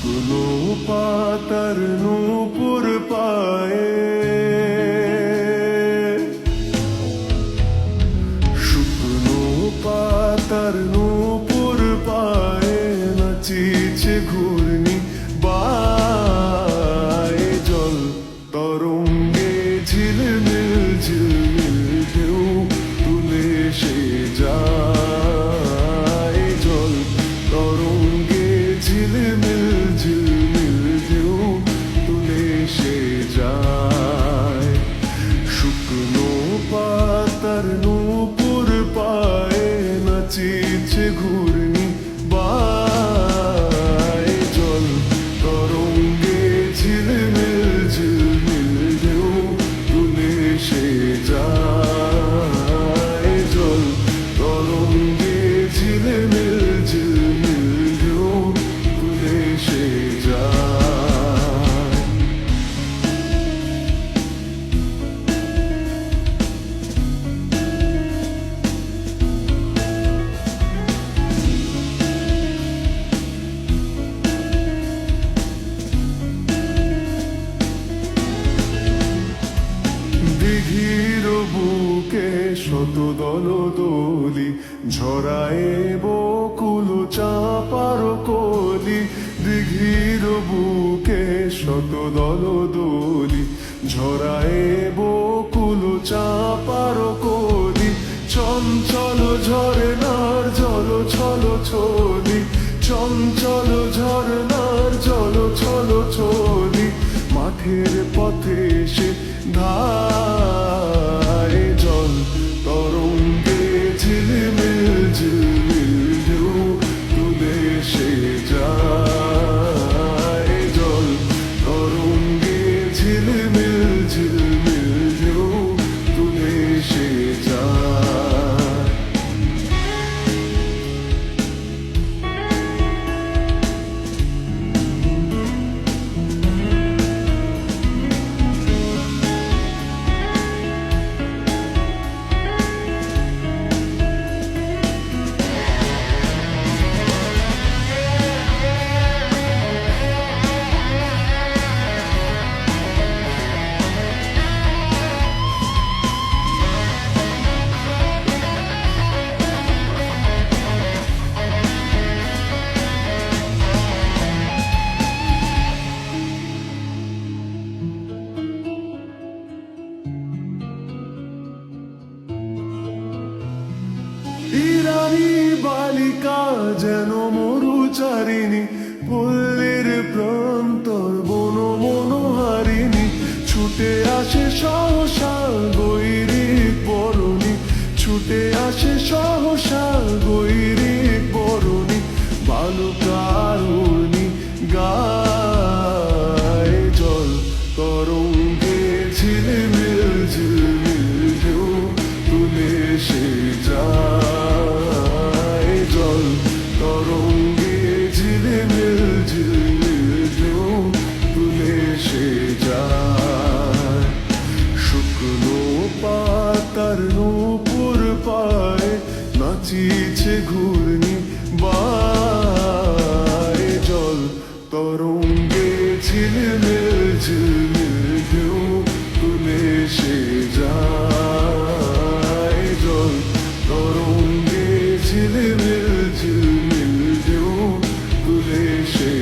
শুকনো পাতার নূপুর পায়ে, শুকনো পাতার নূপুর পায়ে নাচিছে ঘূর্ণি বায়ে, জল তরঙ্গে ঝিলমিল ঝিলমিল ঢেউ তুলে সে যায়, জল তরঙ্গে ঝিলমিল ঝিলমিল ঢেউ তুলে সে যায়। শুকনো পাতার নূপুর পায়ে নাচিছে ঘূর্ণি বায়ে, জল তরঙ্গে ঝিলমিল ঝিলমিল ঢেউ তুলে সে যায়, জল তরঙ্গে ঝিলমিল ঝিলমিল ঢেউ তুলে সে যায়। দিঘির বুকে শত দল দলি ঝরায় বকুল চাপার কলি, দিঘির বুকে শত দল দলি ঝরায় বকুল চাপার কলি, চঞ্চল ঝরনার জল ছল ছলি, চঞ্চল ঝরনার জল ছল ছলি, মাঠের পথে সে ধায়, জল তরঙ্গে ঝিলমিল ঝিলমিল ঢেউ তুলে সে যায়, জল তরঙ্গে ঝিলমিল ঝিলমিল ঢেউ তুলে সে যায়। ইরানি বালিকা যেন মরুচারিণী, পল্লীর প্রান্তর বন মনোহারিণী, ছুটে আসে সহসা গৈরিক বরণী, ছুটে আসে সহসা গৈরিক বরণী, বালুকারুণী গায়, জল তরঙ্গে ঝিলমিল ঝিলমিল ঢেউ তুলে সে যায়, জল তরঙ্গে ঝিলমিল ঝিলমিল ঢেউ তুলে সে যায়। শুকনো পাতার নূপুর পায়ে নাচিছে ঘূর্ণি বায়ে, জল তরঙ্গে ঝিলমিল ঝিলমিল ঢেউ তুলে সে যায়, জল তরঙ্গে ঝিলমিল ঝিলমিল ঢেউ তুলে সে